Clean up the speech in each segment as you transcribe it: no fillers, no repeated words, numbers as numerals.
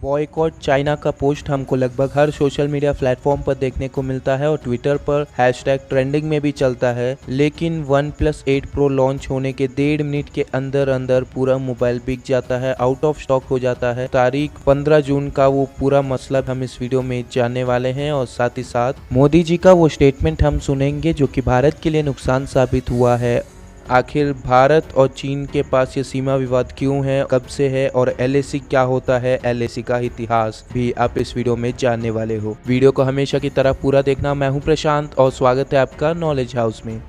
Boycott China का post हमको लगभग हर सोशल मीडिया प्लेटफॉर्म पर देखने को मिलता है और ट्विटर पर हैशटैग ट्रेंडिंग में भी चलता है। लेकिन OnePlus 8 Pro लॉन्च होने के 1.5 मिनट के अंदर अंदर पूरा मोबाइल बिक जाता है, आउट ऑफ स्टॉक हो जाता है। तारीख 15 जून का वो पूरा मसला हम इस वीडियो में जानने वाले हैं और साथ ही साथ मोदी जी का वो स्टेटमेंट हम सुनेंगे जो कि भारत के लिए नुकसान साबित हुआ है। आखिर भारत और चीन के पास ये सीमा विवाद क्यों है, कब से है और LAC क्या होता है, LAC का इतिहास भी आप इस वीडियो में जानने वाले हो। वीडियो को हमेशा की तरह पूरा देखना। मैं हूं प्रशांत और स्वागत है आपका नॉलेज हाउस में।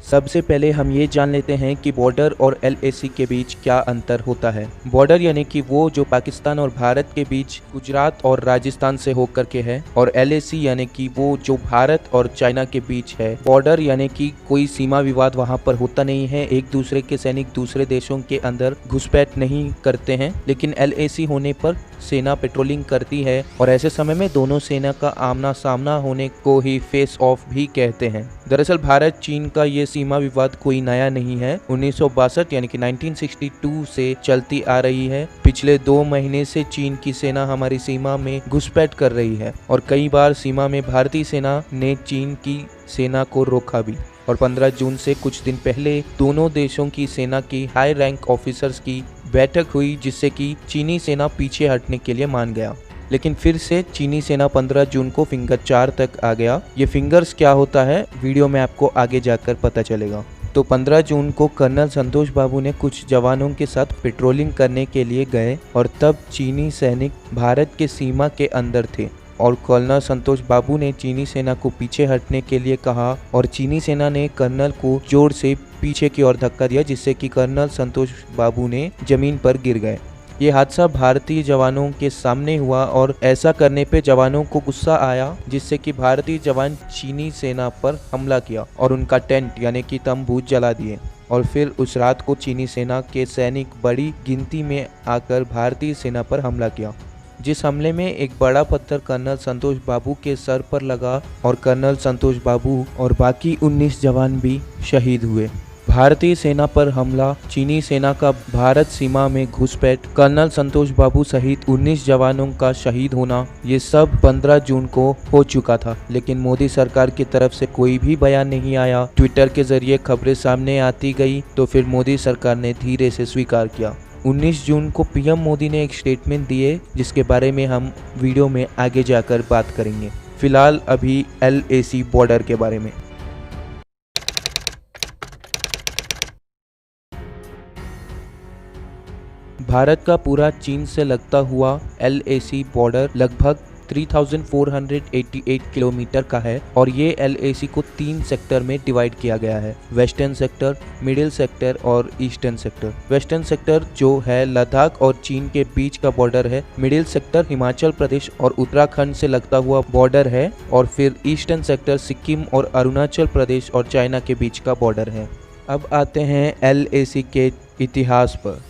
सबसे पहले हम ये जान लेते हैं कि बॉर्डर और LAC के बीच क्या अंतर होता है। बॉर्डर यानी कि वो जो पाकिस्तान और भारत के बीच गुजरात और राजस्थान से होकर के है, और LAC यानी कि वो जो भारत और चाइना के बीच है। बॉर्डर यानी कि कोई सीमा विवाद वहाँ पर होता नहीं है, एक दूसरे के सैनिक दूसरे देशों के अंदर घुसपैठ नहीं करते हैं। लेकिन LAC होने पर सेना पेट्रोलिंग करती है और ऐसे समय में दोनों सेना का आमना सामना होने को ही फेस ऑफ भी कहते हैं। दरअसल भारत चीन का ये सीमा विवाद कोई नया नहीं है, 1962 यानी कि 1962 से चलती आ रही है। पिछले 2 महीने से चीन की सेना हमारी सीमा में घुसपैठ कर रही है और कई बार सीमा में भारतीय सेना ने चीन की सेना को रोका भी। और 15 जून से कुछ दिन पहले दोनों देशों की सेना की हाई रैंक ऑफिसर्स की बैठक हुई, जिससे कि चीनी सेना पीछे हटने के लिए मान गया। लेकिन फिर से चीनी सेना 15 जून को फिंगर 4 तक आ गया। ये फिंगर्स क्या होता है वीडियो में आपको आगे जाकर पता चलेगा। तो 15 जून को कर्नल संतोष बाबू ने कुछ जवानों के साथ पेट्रोलिंग करने के लिए गए और तब चीनी सैनिक भारत के सीमा के अंदर थे और कर्नल संतोष बाबू ने चीनी सेना को पीछे हटने के लिए कहा और चीनी सेना ने कर्नल को जोर से पीछे की ओर धक्का दिया, जिससे कि कर्नल संतोष बाबू ने जमीन पर गिर गए। ये हादसा भारतीय जवानों के सामने हुआ और ऐसा करने पे जवानों को गुस्सा आया, जिससे कि भारतीय जवान चीनी सेना पर हमला किया और उनका टेंट यानी कि तंबू जला दिए। और फिर उस रात को चीनी सेना के सैनिक बड़ी गिनती में आकर भारतीय सेना पर हमला किया, जिस हमले में एक बड़ा पत्थर कर्नल संतोष बाबू के सर पर लगा और कर्नल संतोष बाबू और बाकी 19 जवान भी शहीद हुए। भारतीय सेना पर हमला, चीनी सेना का भारत सीमा में घुसपैठ, कर्नल संतोष बाबू सहित 19 जवानों का शहीद होना, ये सब 15 जून को हो चुका था। लेकिन मोदी सरकार की तरफ से कोई भी बयान नहीं आया। ट्विटर के जरिए खबरें सामने आती गई तो फिर मोदी सरकार ने धीरे से स्वीकार किया। 19 जून को PM मोदी ने एक स्टेटमेंट दिए, जिसके बारे में हम वीडियो में आगे जाकर बात करेंगे। फिलहाल अभी LAC बॉर्डर के बारे में। भारत का पूरा चीन से लगता हुआ LAC बॉर्डर लगभग 3488 किलोमीटर का है और ये LAC को 3 सेक्टर में डिवाइड किया गया है, वेस्टर्न सेक्टर, मिडिल सेक्टर और ईस्टर्न सेक्टर। वेस्टर्न सेक्टर जो है लद्दाख और चीन के बीच का बॉर्डर है, मिडिल सेक्टर हिमाचल प्रदेश और उत्तराखंड से लगता हुआ बॉर्डर है और फिर ईस्टर्न सेक्टर सिक्किम और अरुणाचल प्रदेश और चाइना के बीच का बॉर्डर है। अब आते हैं LAC के इतिहास पर।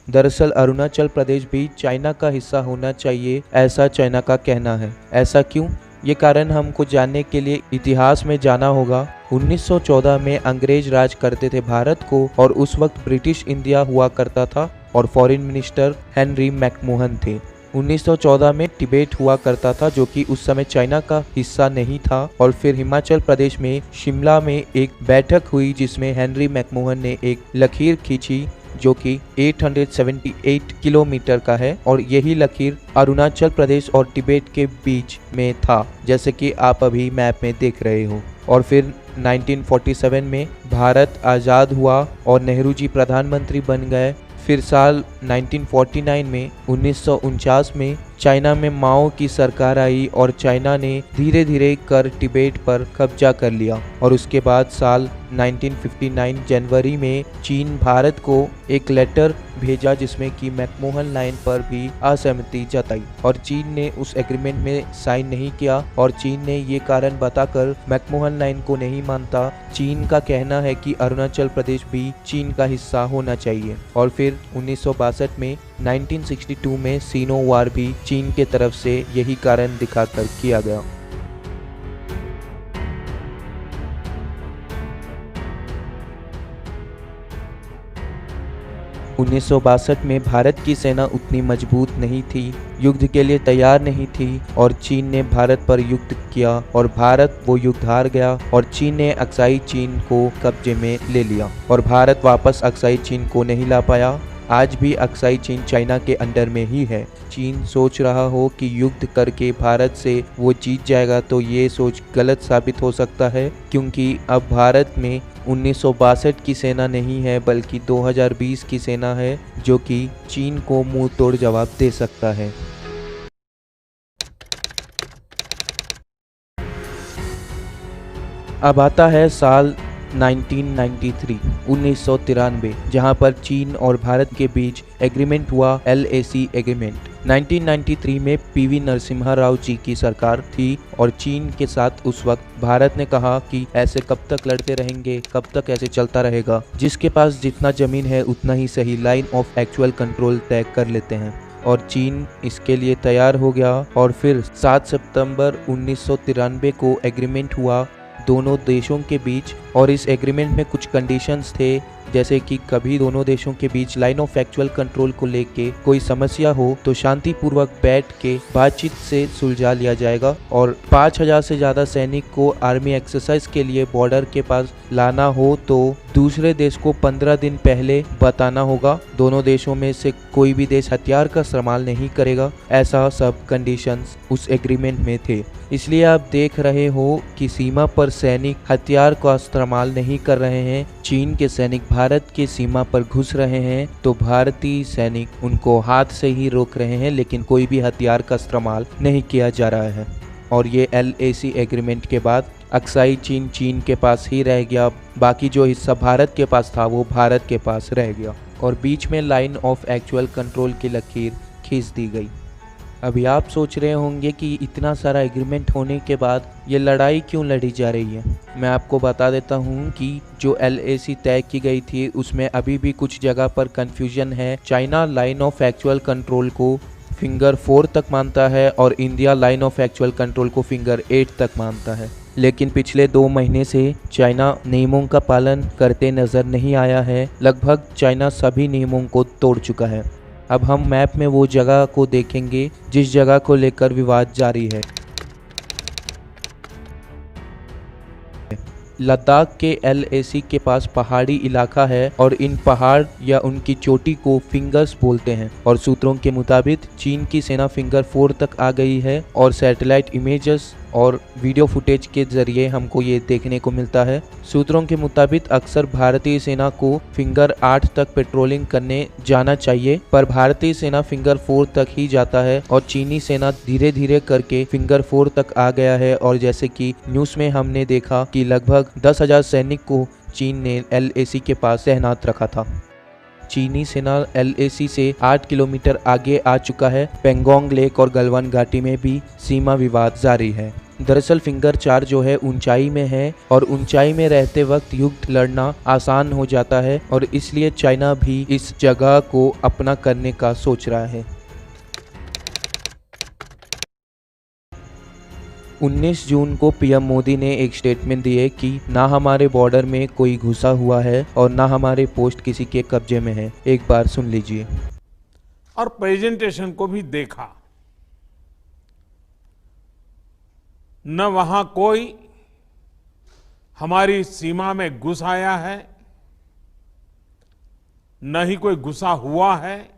दरअसल अरुणाचल प्रदेश भी चाइना का हिस्सा होना चाहिए, ऐसा चाइना का कहना है। ऐसा क्यों? ये कारण हमको जानने के लिए इतिहास में जाना होगा। 1914 में अंग्रेज राज करते थे भारत को और उस वक्त ब्रिटिश इंडिया हुआ करता था और फॉरेन मिनिस्टर हेनरी मैकमोहन थे। 1914 में तिब्बत हुआ करता था जो कि उस समय चाइना का हिस्सा नहीं था और फिर हिमाचल प्रदेश में शिमला में एक बैठक हुई जिसमें हेनरी मैकमोहन ने एक लकीर खींची जो कि 878 किलोमीटर का है और यही लकीर अरुणाचल प्रदेश और तिब्बत के बीच में था, जैसे कि आप अभी मैप में देख रहे हो। और फिर 1947 में भारत आज़ाद हुआ और नेहरू जी प्रधानमंत्री बन गए। फिर साल 1949 में 1949 में चाइना में माओ की सरकार आई और चाइना ने धीरे धीरे कर तिब्बत पर कब्जा कर लिया और उसके बाद साल 1959 जनवरी में चीन भारत को एक लेटर भेजा जिसमें कि मैकमोहन लाइन पर भी असहमति जताई और चीन ने उस एग्रीमेंट में साइन नहीं किया और चीन ने ये कारण बताकर मैकमोहन लाइन को नहीं मानता। चीन का कहना है कि अरुणाचल प्रदेश भी चीन का हिस्सा होना चाहिए। और फिर 1962 में 1962 में सीनो वार भी चीन के तरफ से यही कारण दिखाकर किया गया। 1962 में भारत की सेना उतनी मजबूत नहीं थी, युद्ध के लिए तैयार नहीं थी और चीन ने भारत पर युद्ध किया और भारत वो युद्ध हार गया और चीन ने अक्साई चीन को कब्जे में ले लिया और भारत वापस अक्साई चीन को नहीं ला पाया। आज भी अक्साई चीन चाइना के अंडर में ही है। चीन सोच रहा हो कि युद्ध करके भारत से वो जीत जाएगा तो ये सोच गलत साबित हो सकता है, क्योंकि अब भारत में 1962 की सेना नहीं है बल्कि 2020 की सेना है जो कि चीन को मुंह तोड़ जवाब दे सकता है। अब आता है साल 1993 जहां पर चीन और भारत के बीच एग्रीमेंट हुआ, LAC एग्रीमेंट। 1993 में PV नरसिम्हा राव जी की सरकार थी और चीन के साथ उस वक्त भारत ने कहा कि ऐसे कब तक लड़ते रहेंगे, कब तक ऐसे चलता रहेगा, जिसके पास जितना जमीन है उतना ही सही, लाइन ऑफ एक्चुअल कंट्रोल तय कर लेते हैं। और चीन इसके लिए तैयार हो गया और फिर 7 सितंबर 1993 को एग्रीमेंट हुआ दोनों देशों के बीच। और इस एग्रीमेंट में कुछ कंडीशंस थे, जैसे कि कभी दोनों देशों के बीच लाइन ऑफ एक्चुअल कंट्रोल को लेके कोई समस्या हो तो शांतिपूर्वक बैठ के बातचीत से सुलझा लिया जाएगा और 5000 से ज़्यादा सैनिक को आर्मी एक्सरसाइज के लिए बॉर्डर के पास लाना हो तो दूसरे देश को 15 दिन पहले बताना होगा। दोनों देशों में से कोई भी देश हथियार का इस्तेमाल नहीं करेगा। ऐसा सब कंडीशंस उस एग्रीमेंट में थे। इसलिए आप देख रहे हो कि सीमा पर सैनिक हथियार का इस्तेमाल नहीं कर रहे हैं। चीन के सैनिक भारत की सीमा पर घुस रहे हैं तो भारतीय सैनिक उनको हाथ से ही रोक रहे हैं, लेकिन कोई भी हथियार का इस्तेमाल नहीं किया जा रहा है। और ये LAC एग्रीमेंट के बाद अक्साई चीन चीन के पास ही रह गया, बाकी जो हिस्सा भारत के पास था वो भारत के पास रह गया और बीच में लाइन ऑफ एक्चुअल कंट्रोल की लकीर खींच दी गई। अभी आप सोच रहे होंगे कि इतना सारा एग्रीमेंट होने के बाद ये लड़ाई क्यों लड़ी जा रही है। मैं आपको बता देता हूँ कि जो LAC तय की गई थी उसमें अभी भी कुछ जगह पर कंफ्यूजन है। China line of actual control को फिंगर 4 तक मानता है और India line of actual control को फिंगर 8 तक मानता है, लेकिन पिछले 2 महीने से चाइना नियमों का पालन करते नजर नहीं आया है। लगभग चाइना सभी नियमों को तोड़ चुका है। अब हम मैप में वो जगह को देखेंगे जिस जगह को लेकर विवाद जारी है। लद्दाख के LAC के पास पहाड़ी इलाका है और इन पहाड़ या उनकी चोटी को फिंगर्स बोलते हैं और सूत्रों के मुताबिक चीन की सेना फिंगर 4 तक आ गई है और सैटेलाइट इमेजेस और वीडियो फुटेज के जरिए हमको ये देखने को मिलता है। सूत्रों के मुताबिक अक्सर भारतीय सेना को फिंगर 8 तक पेट्रोलिंग करने जाना चाहिए, पर भारतीय सेना फिंगर 4 तक ही जाता है और चीनी सेना धीरे धीरे करके फिंगर 4 तक आ गया है। और जैसे कि न्यूज़ में हमने देखा कि लगभग 10,000 सैनिक को चीन ने LAC के पास तैनात रखा था। चीनी सेना LAC से 8 किलोमीटर आगे आ चुका है। पेंगोंग लेक और गलवान घाटी में भी सीमा विवाद जारी है। दरअसल फिंगर 4 जो है ऊंचाई में है और ऊंचाई में रहते वक्त युद्ध लड़ना आसान हो जाता है और इसलिए चाइना भी इस जगह को अपना करने का सोच रहा है। 19 जून को PM मोदी ने एक स्टेटमेंट दिए कि ना हमारे बॉर्डर में कोई घुसा हुआ है और ना हमारे पोस्ट किसी के कब्जे में है। एक बार सुन लीजिए। और प्रेजेंटेशन को भी देखा, न वहां कोई हमारी सीमा में घुस आया है, न ही कोई घुसा हुआ है,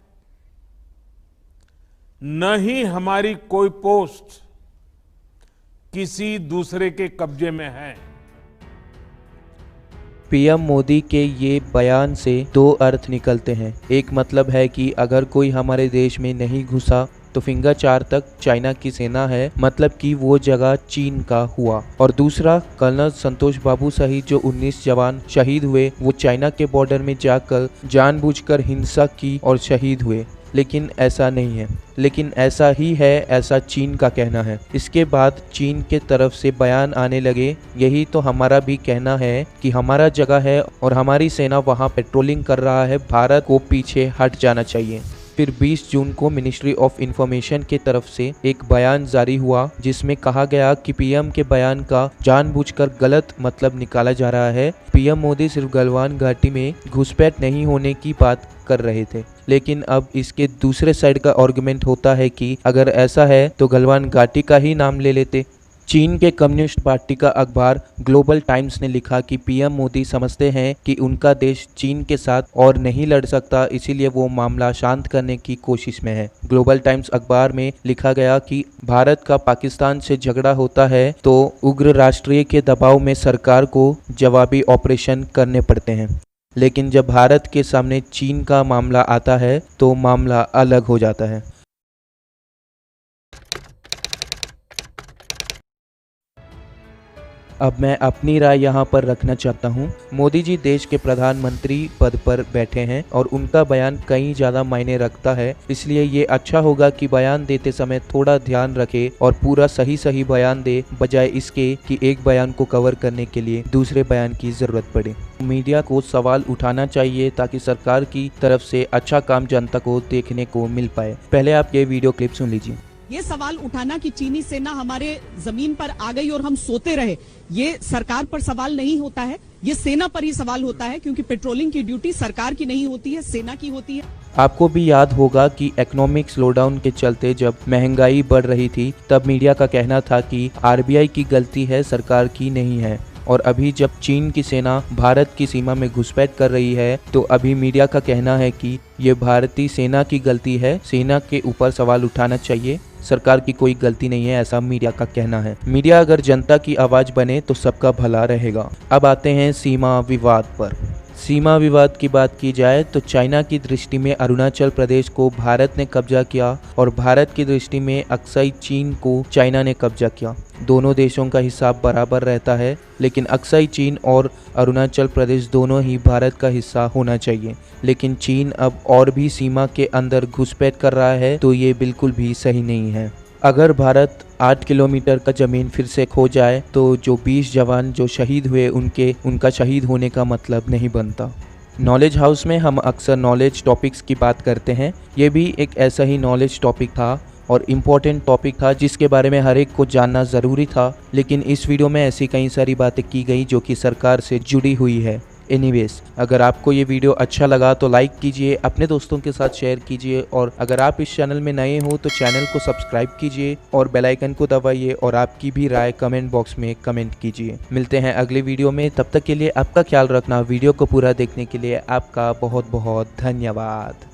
न ही हमारी कोई पोस्ट किसी दूसरे के कब्जे में है। PM मोदी के ये बयान से 2 अर्थ निकलते हैं। एक मतलब है कि अगर कोई हमारे देश में नहीं घुसा तो फिंगर 4 तक चाइना की सेना है, मतलब कि वो जगह चीन का हुआ। और दूसरा, कर्नल संतोष बाबू सहित जो 19 जवान शहीद हुए वो चाइना के बॉर्डर में जाकर जानबूझकर हिंसा की और शहीद हुए, लेकिन ऐसा नहीं है। लेकिन ऐसा ही है, ऐसा चीन का कहना है। इसके बाद चीन के तरफ से बयान आने लगे, यही तो हमारा भी कहना है कि हमारा जगह है और हमारी सेना वहां पेट्रोलिंग कर रहा है, भारत को पीछे हट जाना चाहिए। फिर 20 जून को मिनिस्ट्री ऑफ इंफॉर्मेशन के तरफ से एक बयान जारी हुआ जिसमें कहा गया कि पीएम के बयान का जानबूझकर गलत मतलब निकाला जा रहा है। पीएम मोदी सिर्फ गलवान घाटी में घुसपैठ नहीं होने की बात कर रहे थे, लेकिन अब इसके दूसरे साइड का आर्गुमेंट होता है कि अगर ऐसा है तो गलवान घाटी का ही नाम ले लेते। चीन के कम्युनिस्ट पार्टी का अखबार ग्लोबल टाइम्स ने लिखा कि पीएम मोदी समझते हैं कि उनका देश चीन के साथ और नहीं लड़ सकता, इसीलिए वो मामला शांत करने की कोशिश में है। ग्लोबल टाइम्स अखबार में लिखा गया कि भारत का पाकिस्तान से झगड़ा होता है तो उग्र राष्ट्रीय के दबाव में सरकार को जवाबी ऑपरेशन करने पड़ते हैं, लेकिन जब भारत के सामने चीन का मामला आता है तो मामला अलग हो जाता है। अब मैं अपनी राय यहाँ पर रखना चाहता हूँ। मोदी जी देश के प्रधानमंत्री पद पर बैठे हैं और उनका बयान कहीं ज़्यादा मायने रखता है, इसलिए ये अच्छा होगा कि बयान देते समय थोड़ा ध्यान रखे और पूरा सही बयान दे, बजाय इसके कि एक बयान को कवर करने के लिए दूसरे बयान की ज़रूरत पड़े। मीडिया को सवाल उठाना चाहिए ताकि सरकार की तरफ से अच्छा काम जनता को देखने को मिल पाए। पहले आप ये वीडियो क्लिप सुन लीजिए। ये सवाल उठाना कि चीनी सेना हमारे जमीन पर आ गई और हम सोते रहे, ये सरकार पर सवाल नहीं होता है, ये सेना पर ही सवाल होता है, क्योंकि पेट्रोलिंग की ड्यूटी सरकार की नहीं होती है, सेना की होती है। आपको भी याद होगा कि इकोनॉमिक स्लोडाउन के चलते जब महंगाई बढ़ रही थी तब मीडिया का कहना था कि आरबीआई की गलती है, सरकार की नहीं है। और अभी जब चीन की सेना भारत की सीमा में घुसपैठ कर रही है तो अभी मीडिया का कहना है कि ये भारतीय सेना की गलती है, सेना के ऊपर सवाल उठाना चाहिए, सरकार की कोई गलती नहीं है, ऐसा मीडिया का कहना है। मीडिया अगर जनता की आवाज़ बने तो सबका भला रहेगा। अब आते हैं सीमा विवाद पर। सीमा विवाद की बात की जाए तो चाइना की दृष्टि में अरुणाचल प्रदेश को भारत ने कब्जा किया और भारत की दृष्टि में अक्साई चीन को चाइना ने कब्जा किया। दोनों देशों का हिसाब बराबर रहता है, लेकिन अक्साई चीन और अरुणाचल प्रदेश दोनों ही भारत का हिस्सा होना चाहिए। लेकिन चीन अब और भी सीमा के अंदर घुसपैठ कर रहा है तो ये बिल्कुल भी सही नहीं है। अगर भारत 8 किलोमीटर का ज़मीन फिर से खो जाए तो जो 20 जवान जो शहीद हुए उनका शहीद होने का मतलब नहीं बनता। नॉलेज हाउस में हम अक्सर नॉलेज टॉपिक्स की बात करते हैं, ये भी एक ऐसा ही नॉलेज टॉपिक था और इम्पोर्टेंट टॉपिक था जिसके बारे में हर एक को जानना ज़रूरी था, लेकिन इस वीडियो में ऐसी कई सारी बातें की गई जो कि सरकार से जुड़ी हुई है। एनीवेज, अगर आपको ये वीडियो अच्छा लगा तो लाइक कीजिए, अपने दोस्तों के साथ शेयर कीजिए और अगर आप इस चैनल में नए हो तो चैनल को सब्सक्राइब कीजिए और बेल आइकन को दबाइए और आपकी भी राय कमेंट बॉक्स में कमेंट कीजिए। मिलते हैं अगले वीडियो में, तब तक के लिए आपका ख्याल रखना। वीडियो को पूरा देखने के लिए आपका बहुत बहुत धन्यवाद।